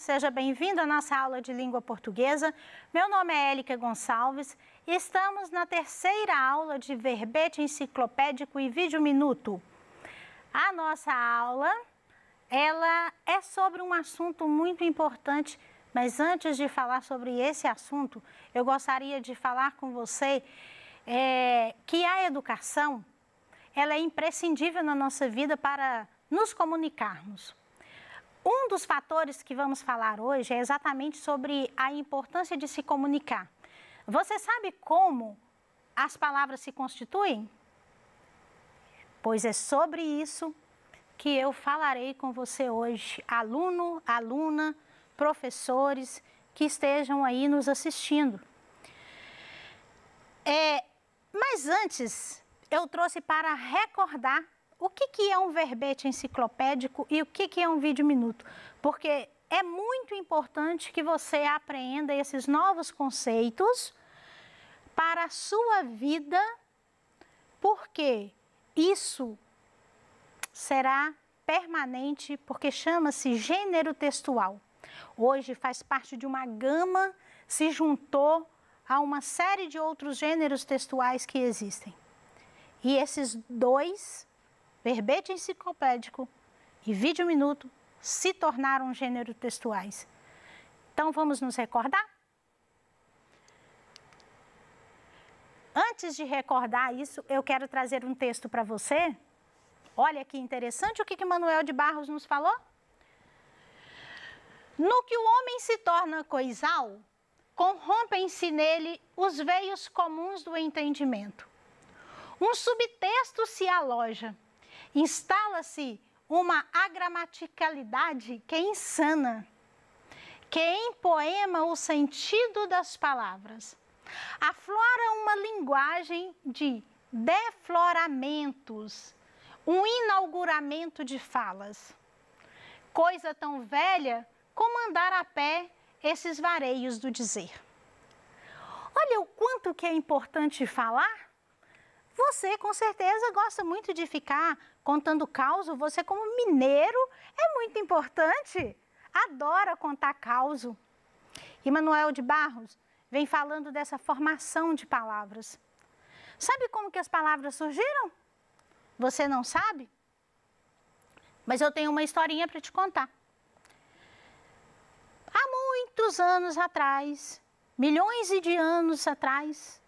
seja bem-vindo à nossa aula de língua portuguesa. Meu nome é Élica Gonçalves e estamos na terceira aula de verbete enciclopédico e vídeo minuto. A nossa aula, ela é sobre um assunto muito importante, mas antes de falar sobre esse assunto, eu gostaria de falar com você que a educação, ela é imprescindível na nossa vida para nos comunicarmos. Um dos fatores que vamos falar hoje é exatamente sobre a importância de se comunicar. Você sabe como as palavras se constituem? Pois é sobre isso que eu falarei com você hoje, aluno, aluna, professores que estejam aí nos assistindo. Mas antes, eu trouxe para recordar o que é um verbete enciclopédico e o que é um vídeo minuto, porque é muito importante que você aprenda esses novos conceitos para a sua vida, porque isso será permanente, porque chama-se gênero textual. Hoje faz parte de uma gama, se juntou a uma série de outros gêneros textuais que existem. E esses dois, verbete enciclopédico e vídeo minuto, se tornaram gêneros textuais. Então, vamos nos recordar? Antes de recordar isso, eu quero trazer um texto para você. Olha que interessante o que Manuel de Barros nos falou. No que o homem se torna coisal, corrompem-se nele os veios comuns do entendimento. Um subtexto se aloja. Instala-se uma agramaticalidade que é insana, que empoema o sentido das palavras. Aflora uma linguagem de defloramentos, um inauguramento de falas. Coisa tão velha como andar a pé esses vareios do dizer. Olha o quanto que é importante falar. Você, com certeza, gosta muito de ficar contando causo. Você, como mineiro, é muito importante. Adora contar causo. E Manuel de Barros vem falando dessa formação de palavras. Sabe como que as palavras surgiram? Você não sabe? Mas eu tenho uma historinha para te contar. Há muitos anos atrás, milhões de anos atrás,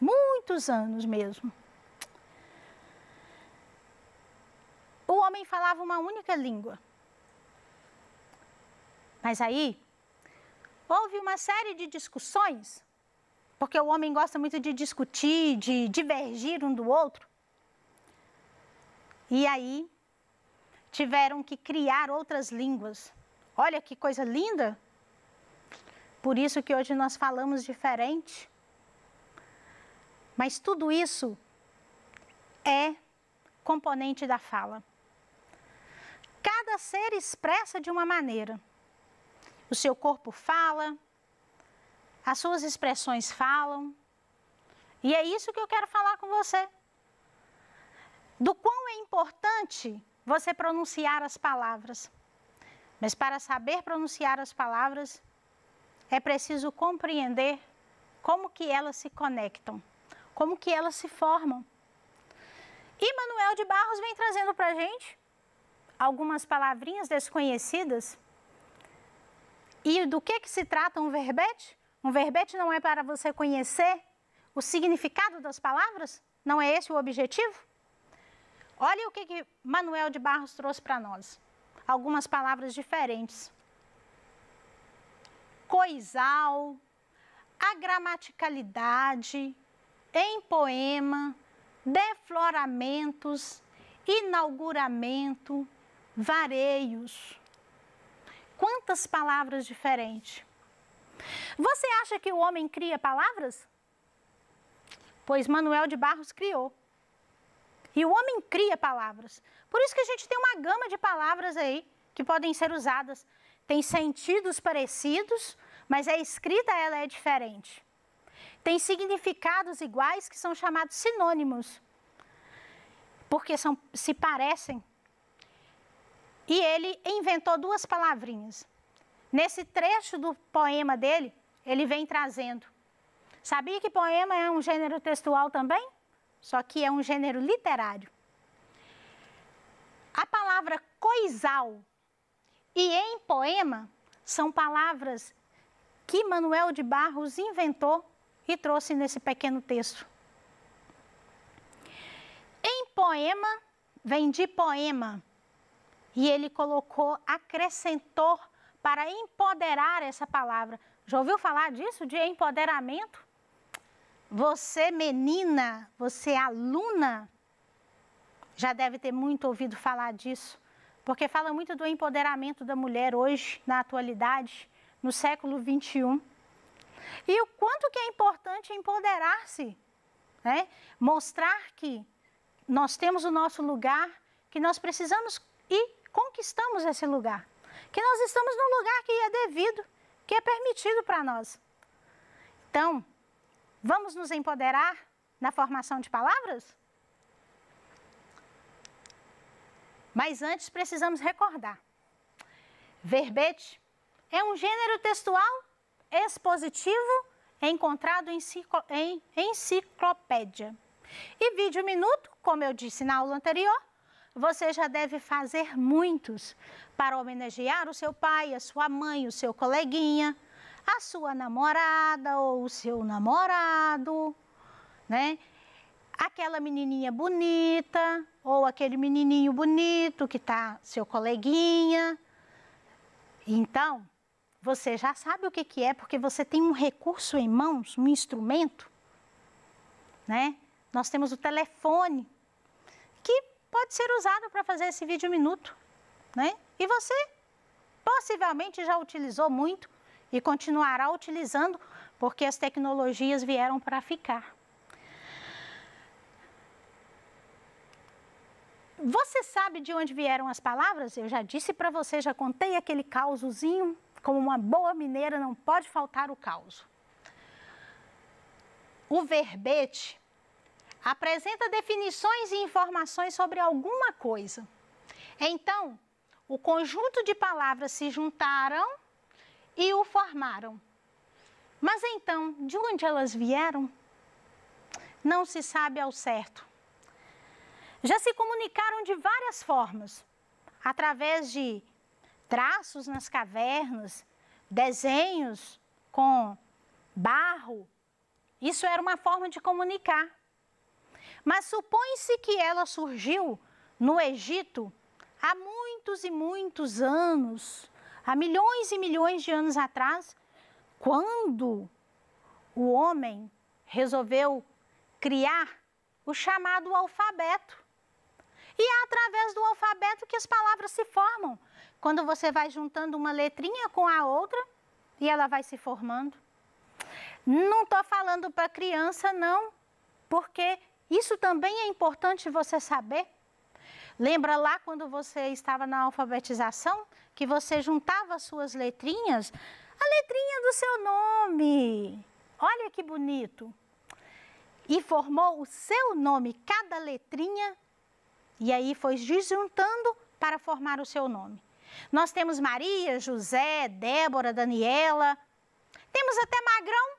muitos anos mesmo, o homem falava uma única língua. Mas aí, houve uma série de discussões, porque o homem gosta muito de discutir, de divergir um do outro. E aí, tiveram que criar outras línguas. Olha que coisa linda! Por isso que hoje nós falamos diferente. Mas tudo isso é componente da fala. Cada ser expressa de uma maneira. O seu corpo fala, as suas expressões falam. E é isso que eu quero falar com você. Do quão é importante você pronunciar as palavras. Mas para saber pronunciar as palavras, é preciso compreender como que elas se conectam. Como que elas se formam. E Manuel de Barros vem trazendo para a gente algumas palavrinhas desconhecidas. E do que se trata um verbete? Um verbete não é para você conhecer o significado das palavras? Não é esse o objetivo? Olha o que Manuel de Barros trouxe para nós. Algumas palavras diferentes. Coisal, agramaticalidade, empoema, defloramentos, inauguramento, vareios. Quantas palavras diferentes. Você acha que o homem cria palavras? Pois Manuel de Barros criou. E o homem cria palavras. Por isso que a gente tem uma gama de palavras aí que podem ser usadas. Tem sentidos parecidos, mas a escrita ela é diferente. Tem significados iguais que são chamados sinônimos, porque se parecem. E ele inventou duas palavrinhas. nesse trecho do poema dele, ele vem trazendo. Sabia que poema é um gênero textual também? Só que é um gênero literário. A palavra coisal e em poema são palavras que Manuel de Barros inventou e trouxe nesse pequeno texto. Em poema, vem de poema, e ele colocou, acrescentou para empoderar essa palavra. Já ouviu falar disso, de empoderamento? Você, menina, você, aluna, já deve ter muito ouvido falar disso, porque fala muito do empoderamento da mulher hoje, na atualidade, no século 21. E o quanto que é importante empoderar-se, né? Mostrar que nós temos o nosso lugar, que nós precisamos e conquistamos esse lugar. Que nós estamos num lugar que é devido, que é permitido para nós. Então, vamos nos empoderar na formação de palavras? Mas antes precisamos recordar. Verbete é um gênero textual expositivo encontrado em enciclopédia. E vídeo minuto, como eu disse na aula anterior, você já deve fazer muitos para homenagear o seu pai, a sua mãe, o seu coleguinha, a sua namorada ou o seu namorado, né? Aquela menininha bonita ou aquele menininho bonito que está seu coleguinha. Então, você já sabe o que é, porque você tem um recurso em mãos, um instrumento, né? Nós temos o telefone, que pode ser usado para fazer esse vídeo minuto, né? E você possivelmente já utilizou muito e continuará utilizando, porque as tecnologias vieram para ficar. Você sabe de onde vieram as palavras? Eu já disse para você, já contei aquele causozinho. Como uma boa mineira, não pode faltar o causo. O verbete apresenta definições e informações sobre alguma coisa. Então, o conjunto de palavras se juntaram e o formaram. Mas então, de onde elas vieram? Não se sabe ao certo. Já se comunicaram de várias formas, através de traços nas cavernas, desenhos com barro. Isso era uma forma de comunicar. Mas supõe-se que ela surgiu no Egito há muitos e muitos anos, há milhões e milhões de anos atrás, quando o homem resolveu criar o chamado alfabeto. E é através do alfabeto que as palavras se formam. Quando você vai juntando uma letrinha com a outra e ela vai se formando. Não estou falando para criança, não, porque isso também é importante você saber. Lembra lá quando você estava na alfabetização, que você juntava as suas letrinhas? A letrinha do seu nome. Olha que bonito. E formou o seu nome, cada letrinha, e aí foi desjuntando para formar o seu nome. Nós temos Maria, José, Débora, Daniela, temos até Magrão.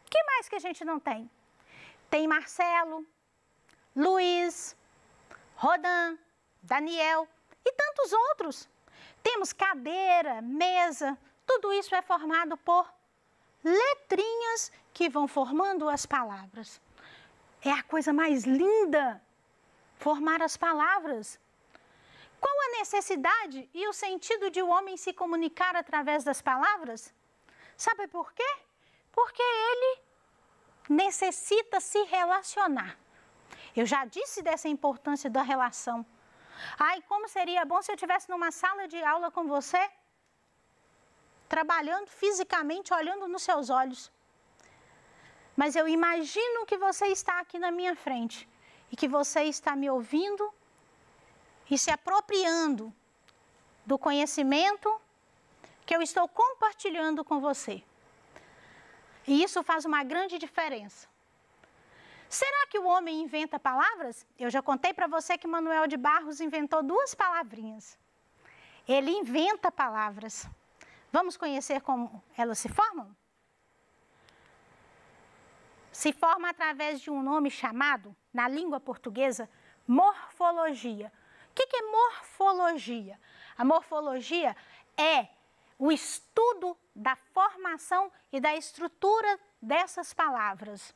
O que mais que a gente não tem? Tem Marcelo, Luiz, Rodan, Daniel e tantos outros. Temos cadeira, mesa, tudo isso é formado por letrinhas que vão formando as palavras. É a coisa mais linda, formar as palavras. Qual a necessidade e o sentido de o homem se comunicar através das palavras? Sabe por quê? Porque ele necessita se relacionar. Eu já disse dessa importância da relação. Ai, como seria bom se eu estivesse numa sala de aula com você, trabalhando fisicamente, olhando nos seus olhos. Mas eu imagino que você está aqui na minha frente e que você está me ouvindo e se apropriando do conhecimento que eu estou compartilhando com você. E isso faz uma grande diferença. Será que o homem inventa palavras? Eu já contei para você que Manuel de Barros inventou 2 palavrinhas. Ele inventa palavras. Vamos conhecer como elas se formam? Se forma através de um nome chamado, na língua portuguesa, morfologia. O que é morfologia? A morfologia é o estudo da formação e da estrutura dessas palavras.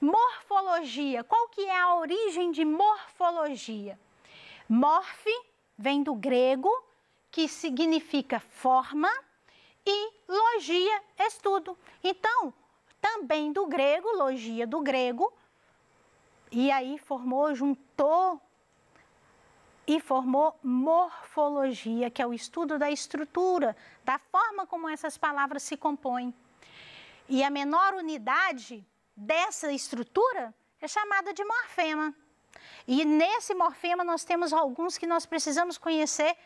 Morfologia, qual que é a origem de morfologia? Morfe vem do grego, que significa forma, e logia, estudo. Então, também do grego, logia do grego, e aí juntou e formou morfologia, que é o estudo da estrutura, da forma como essas palavras se compõem. E a menor unidade dessa estrutura é chamada de morfema. E nesse morfema nós temos alguns que nós precisamos conhecer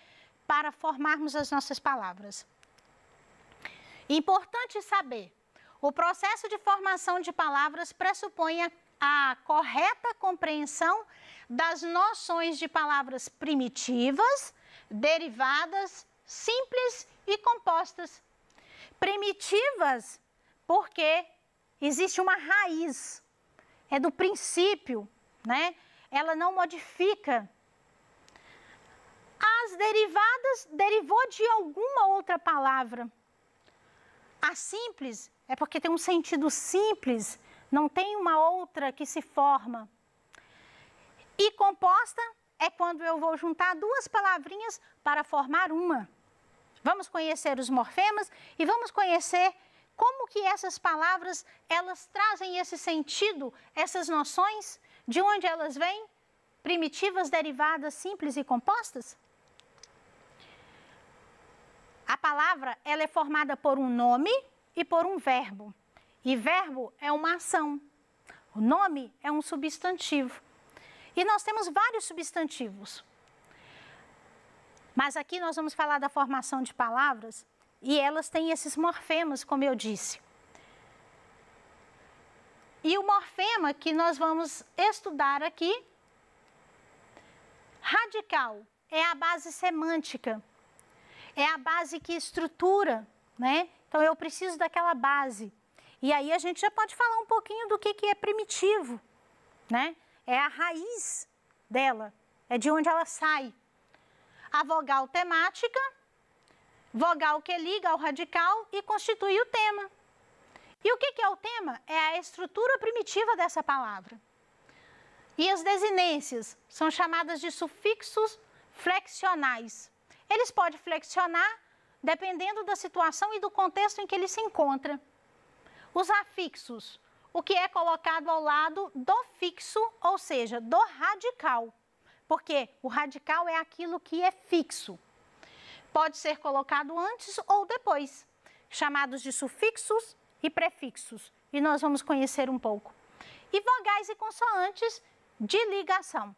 para formarmos as nossas palavras. Importante saber, o processo de formação de palavras pressupõe a correta compreensão das noções de palavras primitivas, derivadas, simples e compostas. Primitivas porque existe uma raiz, é do princípio, né? Ela não modifica. As derivadas derivou de alguma outra palavra. A simples é porque tem um sentido simples, não tem uma outra que se forma. E composta é quando eu vou juntar duas palavrinhas para formar uma. Vamos conhecer os morfemas e vamos conhecer como que essas palavras, elas trazem esse sentido, essas noções, de onde elas vêm? Primitivas, derivadas, simples e compostas? A palavra, ela é formada por um nome e por um verbo. E verbo é uma ação. O nome é um substantivo. E nós temos vários substantivos. Mas aqui nós vamos falar da formação de palavras e elas têm esses morfemas, como eu disse. E o morfema que nós vamos estudar aqui, radical, é a base semântica. É a base que estrutura, né? Então, eu preciso daquela base. E aí, a gente já pode falar um pouquinho do que é primitivo, né? É a raiz dela, é de onde ela sai. A vogal temática, vogal que liga ao radical e constitui o tema. E o que é o tema? É a estrutura primitiva dessa palavra. E as desinências são chamadas de sufixos flexionais. Eles podem flexionar dependendo da situação e do contexto em que ele se encontra. Os afixos, o que é colocado ao lado do fixo, ou seja, do radical. Porque o radical é aquilo que é fixo. Pode ser colocado antes ou depois, chamados de sufixos e prefixos. E nós vamos conhecer um pouco. E vogais e consoantes de ligação.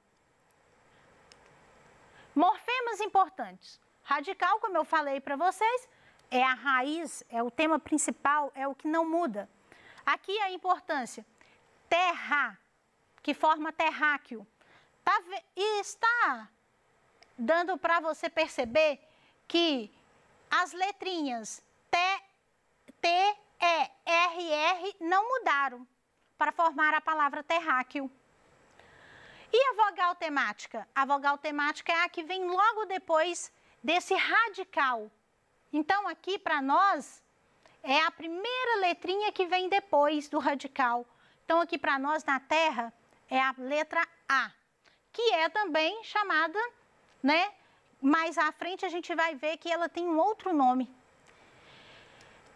Morfemas importantes. Radical, como eu falei para vocês, é a raiz, é o tema principal, é o que não muda. Aqui a importância. Terra, que forma terráqueo. E está dando para você perceber que as letrinhas T, E, R, R não mudaram para formar a palavra terráqueo. E a vogal temática? A vogal temática é a que vem logo depois desse radical. Então, aqui para nós, é a primeira letrinha que vem depois do radical. Então, aqui para nós, na Terra, é a letra A, que é também chamada, né? Mais à frente a gente vai ver que ela tem um outro nome.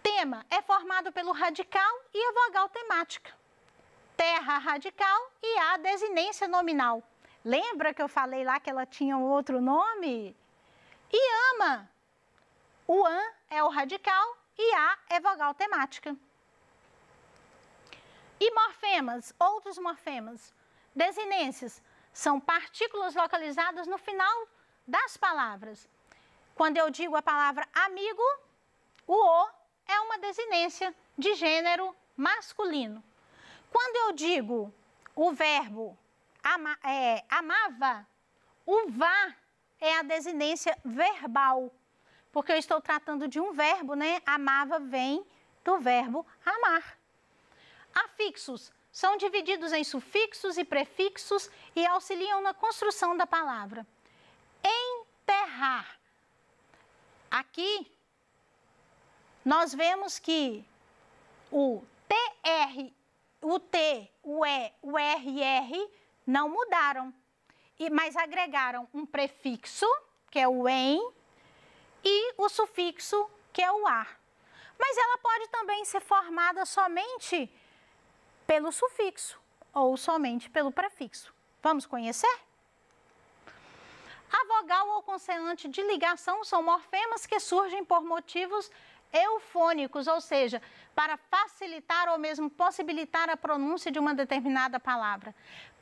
Tema é formado pelo radical e a vogal temática. Terra radical e a desinência nominal. Lembra que eu falei lá que ela tinha um outro nome? E ama. O an é o radical e a é vogal temática. E morfemas, outros morfemas. Desinências são partículas localizadas no final das palavras. Quando eu digo a palavra amigo, o O é uma desinência de gênero masculino. Quando eu digo o verbo amava, o vá é a desinência verbal, porque eu estou tratando de um verbo, né? Amava vem do verbo amar. Afixos são divididos em sufixos e prefixos e auxiliam na construção da palavra. Enterrar. Aqui, nós vemos que o TR, o T, o E, o RR não mudaram, mas agregaram um prefixo, que é o em, e o sufixo, que é o ar. Mas ela pode também ser formada somente pelo sufixo ou somente pelo prefixo. Vamos conhecer? A vogal ou consoante de ligação são morfemas que surgem por motivos eufônicos, ou seja, para facilitar ou mesmo possibilitar a pronúncia de uma determinada palavra.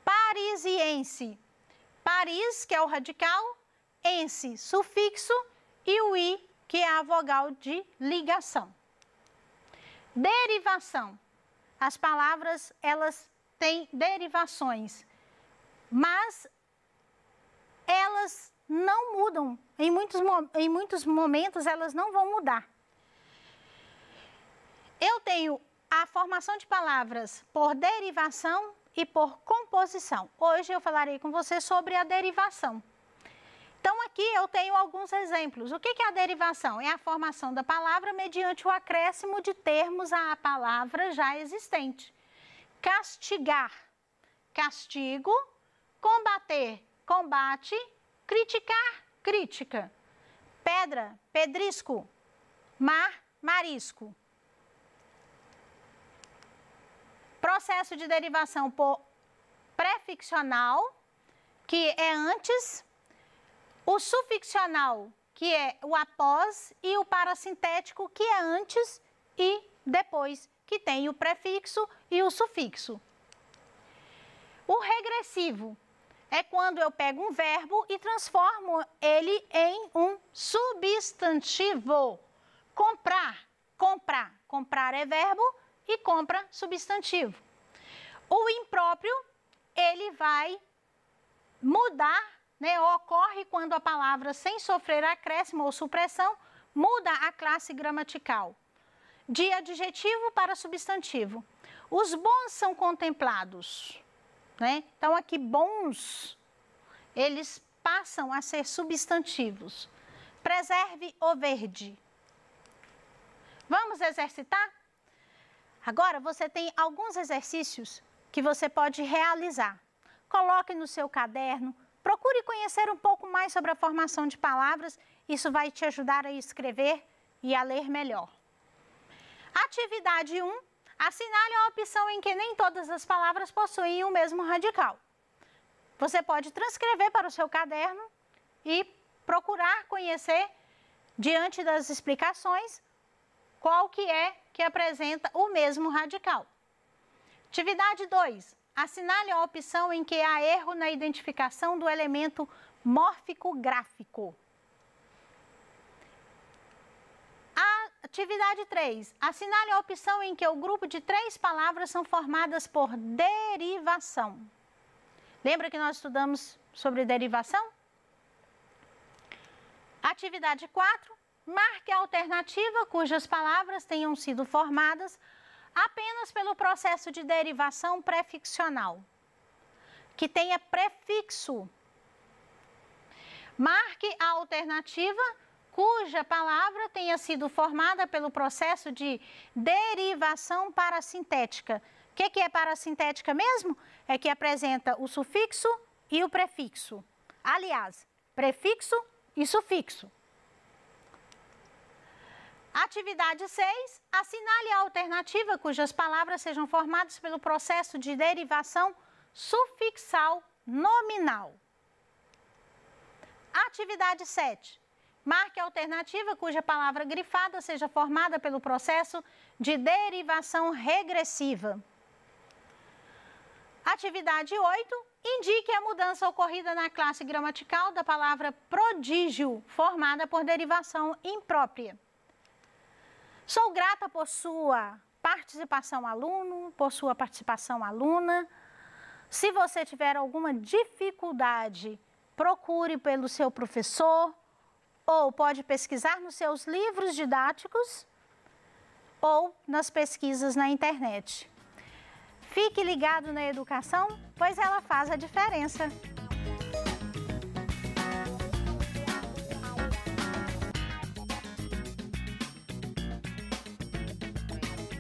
Parisiense. Paris, que é o radical, ense, sufixo, e o i, que é a vogal de ligação. Derivação. As palavras, elas têm derivações, mas elas não mudam. Em muitos momentos, elas não vão mudar. Eu tenho a formação de palavras por derivação e por composição. Hoje eu falarei com você sobre a derivação. Então, aqui eu tenho alguns exemplos. O que é a derivação? É a formação da palavra mediante o acréscimo de termos à palavra já existente. Castigar, castigo. Combater, combate. Criticar, crítica. Pedra, pedrisco. Mar, marisco. Processo de derivação por prefixional, que é antes. O sufixional, que é o após, e o parasintético, que é antes e depois, que tem o prefixo e o sufixo. O regressivo é quando eu pego um verbo e transformo ele em um substantivo. Comprar, comprar. Comprar é verbo e compra substantivo. O impróprio, ele vai mudar, né, ocorre quando a palavra, sem sofrer acréscimo ou supressão, muda a classe gramatical, de adjetivo para substantivo. Os bons são contemplados, né? Então, aqui, bons, eles passam a ser substantivos. Preserve o verde. Vamos exercitar? Agora, você tem alguns exercícios que você pode realizar. Coloque no seu caderno. Procure conhecer um pouco mais sobre a formação de palavras, isso vai te ajudar a escrever e a ler melhor. Atividade 1, assinale a opção em que nem todas as palavras possuem o mesmo radical. Você pode transcrever para o seu caderno e procurar conhecer, diante das explicações, qual que é que apresenta o mesmo radical. Atividade 2. Assinale a opção em que há erro na identificação do elemento mórfico-gráfico. Atividade 3. Assinale a opção em que o grupo de 3 palavras são formadas por derivação. Lembra que nós estudamos sobre derivação? Atividade 4. Marque a alternativa cujas palavras tenham sido formadas apenas pelo processo de derivação prefixional, que tenha prefixo. Marque a alternativa cuja palavra tenha sido formada pelo processo de derivação parasintética. O que é parasintética mesmo? É que apresenta o sufixo e o prefixo. Aliás, prefixo e sufixo. Atividade 6. Assinale a alternativa cujas palavras sejam formadas pelo processo de derivação sufixal nominal. Atividade 7. Marque a alternativa cuja palavra grifada seja formada pelo processo de derivação regressiva. Atividade 8. Indique a mudança ocorrida na classe gramatical da palavra prodígio, formada por derivação imprópria. Sou grata por sua participação, aluno, por sua participação, aluna. Se você tiver alguma dificuldade, procure pelo seu professor ou pode pesquisar nos seus livros didáticos ou nas pesquisas na internet. Fique ligado na educação, pois ela faz a diferença.